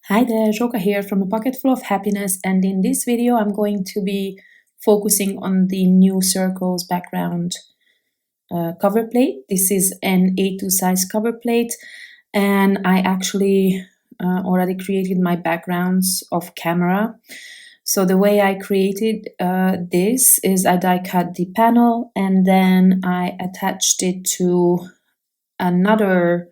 Hi there, Joka here from A Pocket Full of Happiness, and in this video I'm going to be focusing on the new circles background cover plate. This is an A2 size cover plate, and I actually already created my backgrounds off camera. So the way I created this is I die cut the panel and then I attached it to another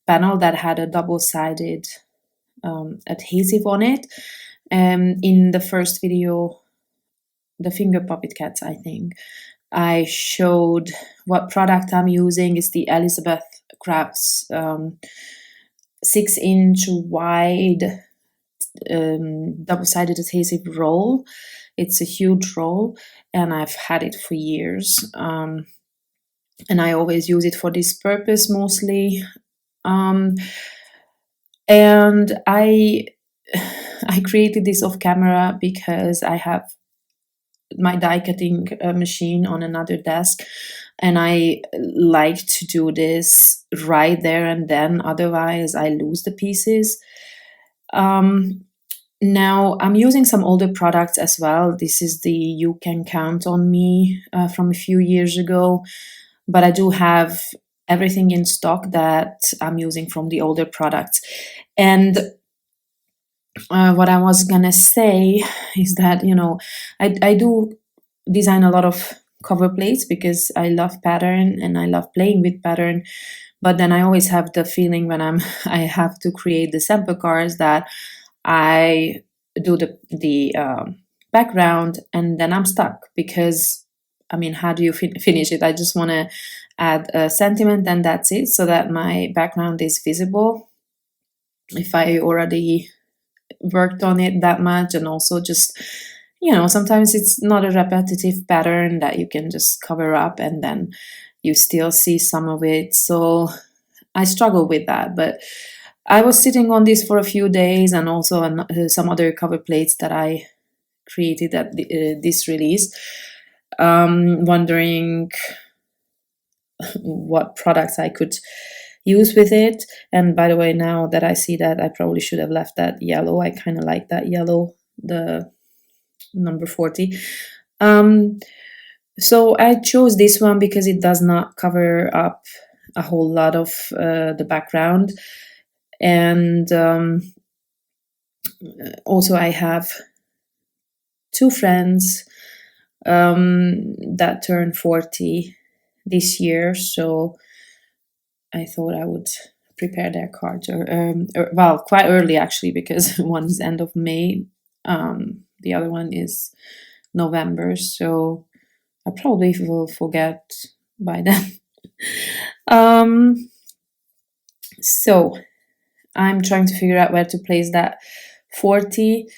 panel that had a double-sided adhesive on it. In the first video, the finger puppet cats, I think, I showed what product I'm using. It's the Elizabeth Crafts 6-inch wide double-sided adhesive roll. It's a huge roll and I've had it for years. And I always use it for this purpose mostly. And I created this off camera because I have my die cutting machine on another desk and I like to do this right there and then, otherwise I lose the pieces. Now I'm using some older products as well. This is the You Can Count on Me from a few years ago, but I do have everything in stock that I'm using from the older products. And what I was gonna say is that, I do design a lot of cover plates because I love pattern and I love playing with pattern. But then I always have the feeling when I have to create the sample cards that I do the background and then I'm stuck because, how do you finish it? I just want to add a sentiment and that's it, so that my background is visible if I already worked on it that much. And also just, sometimes it's not a repetitive pattern that you can just cover up and then you still see some of it. So I struggle with that, but I was sitting on this for a few days, and also some other cover plates that I created at this release, wondering what products I could use with it. And by the way, now that I see that, I probably should have left that yellow. I kind of like that yellow, the number 40. So I chose this one because it does not cover up a whole lot of the background. And also I have two friends that turned 40 this year, so I thought I would prepare their cards, well, quite early actually, because one is end of May, the other one is November, so I probably will forget by then. So I'm trying to figure out where to place that 40.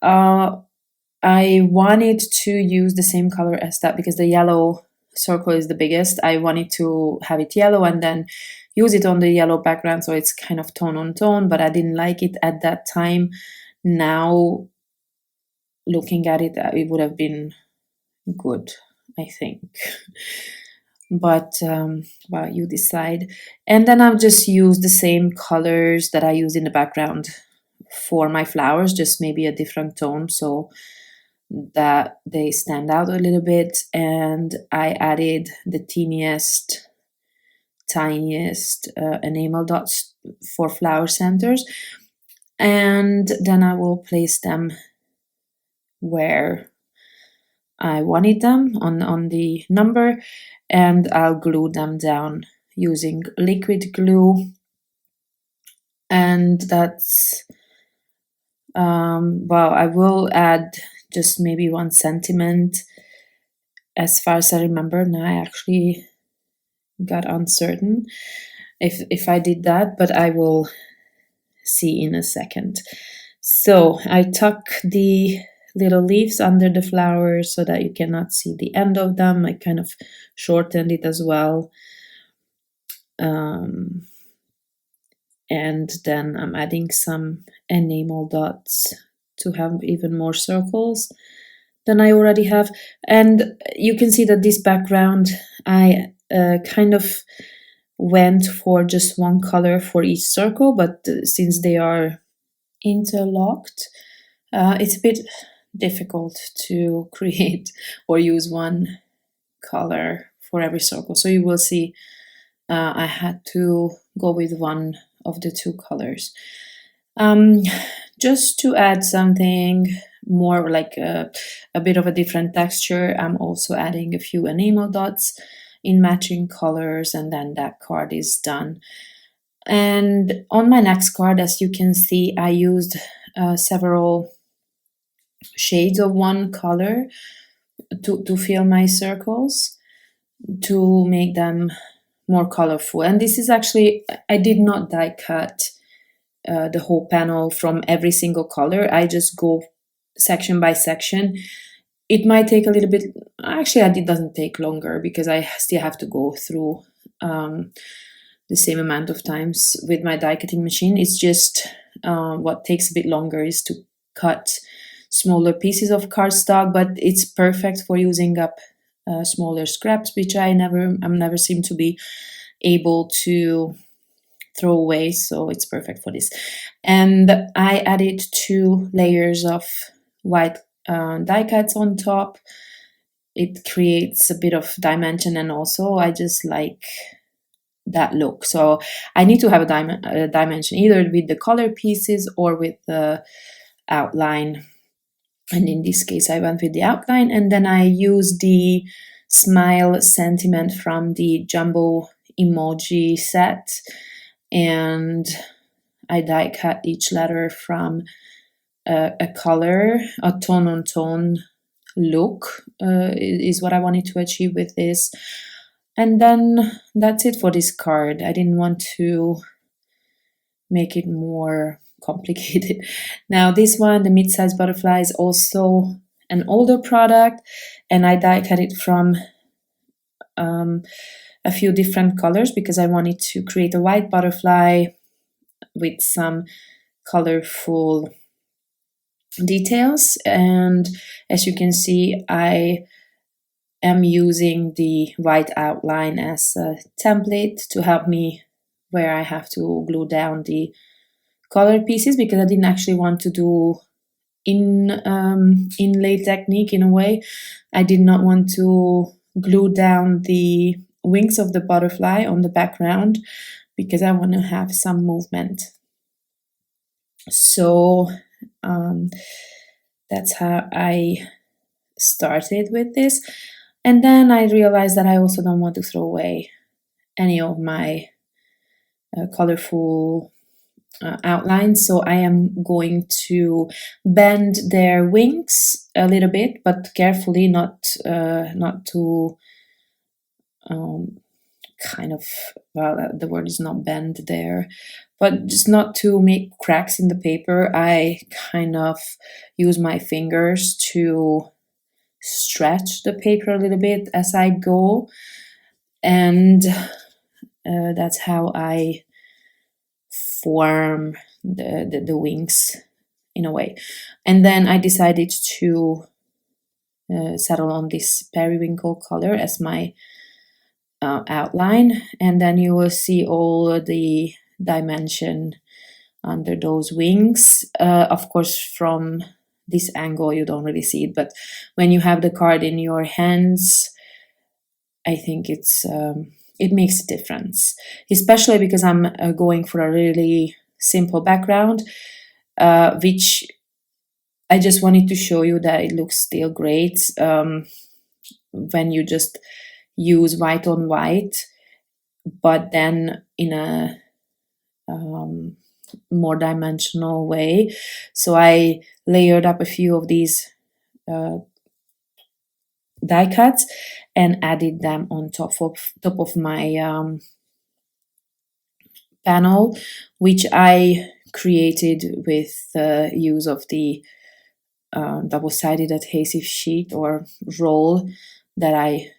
I wanted to use the same color as that because the yellow circle is the biggest. I wanted to have it yellow and then use it on the yellow background, so it's kind of tone on tone, but I didn't like it at that time. Now looking at it, it would have been good, I think. But well, you decide. And then I've just used the same colors that I use in the background for my flowers, just maybe a different tone so that they stand out a little bit. And I added the tiniest enamel dots for flower centers, and then I will place them where I wanted them on the number, and I'll glue them down using liquid glue. And that's well, I will add just maybe 1 centimeter as far as I remember. Now I actually got uncertain if I did that, but I will see in a second. So I tuck the little leaves under the flowers so that you cannot see the end of them. I kind of shortened it as well. And then I'm adding some enamel dots to have even more circles than I already have. And you can see that this background, I kind of went for just one color for each circle, but since they are interlocked. It's a bit difficult to create or use one color for every circle. So you will see I had to go with one of the two colors. Um, just to add something more like a bit of a different texture, I'm also adding a few enamel dots in matching colors, and then that card is done. And on my next card, as you can see, I used several shades of one color to fill my circles to make them more colorful. And this is actually, I did not die cut the whole panel from every single color. I just go section by section. It might take a little bit, actually it doesn't take longer because I still have to go through the same amount of times with my die cutting machine. It's just what takes a bit longer is to cut smaller pieces of cardstock, but it's perfect for using up smaller scraps, which I'm never seem to be able to throw away, so it's perfect for this. And I added 2 layers of white die cuts on top. It creates a bit of dimension, and also I just like that look. So I need to have a dimension either with the color pieces or with the outline. And in this case, I went with the outline, and then I used the smile sentiment from the jumbo emoji set, and I die cut each letter from a color, a tone on tone look is what I wanted to achieve with this. And then that's it for this card. I didn't want to make it more complicated. Now this one, the mid-size butterfly, is also an older product, and I die cut it from a few different colors because I wanted to create a white butterfly with some colorful details. And as you can see, I am using the white outline as a template to help me where I have to glue down the color pieces, because I didn't actually want to do inlay technique in a way. I did not want to glue down the wings of the butterfly on the background because I want to have some movement. So that's how I started with this. And then I realized that I also don't want to throw away any of my colorful outlines, so I am going to bend their wings a little bit, but carefully, not to kind of, well, the word is not bend there, but just not to make cracks in the paper. I kind of use my fingers to stretch the paper a little bit as I go, and that's how I form the wings in a way. And then I decided to settle on this periwinkle color as my outline, and then you will see all the dimension under those wings. Of course, from this angle you don't really see it, but when you have the card in your hands, I think it makes a difference, especially because I'm going for a really simple background, which I just wanted to show you that it looks still great when you just use white on white, but then in a more dimensional way. So I layered up a few of these die cuts and added them on top of my panel, which I created with the use of the double-sided adhesive sheet or roll that I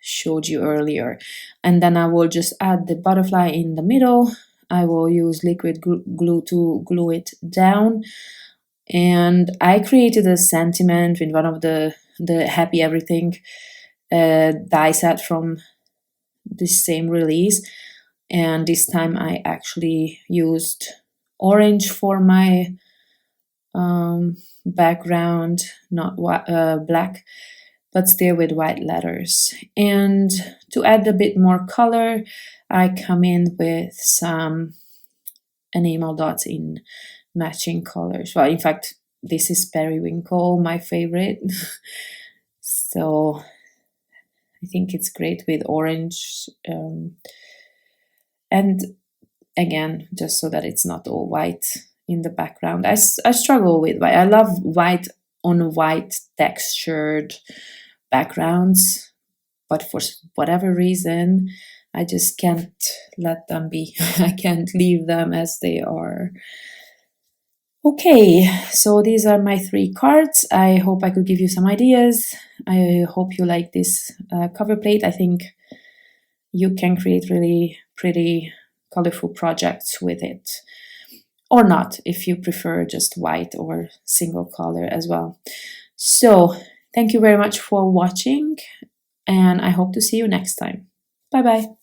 showed you earlier. And then I will just add the butterfly in the middle. I will use liquid glue to glue it down. And I created a sentiment with one of the Happy Everything die set from the same release. And this time I actually used orange for my background, not black, but still with white letters. And to add a bit more color, I come in with some enamel dots in matching colors. Well, in fact, this is periwinkle, my favorite. So I think it's great with orange. And again, just so that it's not all white in the background. I struggle with white. I love white on white textured backgrounds, but for whatever reason, I just can't let them be. I can't leave them as they are. Okay, so these are my 3 cards. I hope I could give you some ideas. I hope you like this cover plate. I think you can create really pretty, colorful projects with it. Or not, if you prefer just white or single color as well. So, thank you very much for watching, and I hope to see you next time. Bye bye.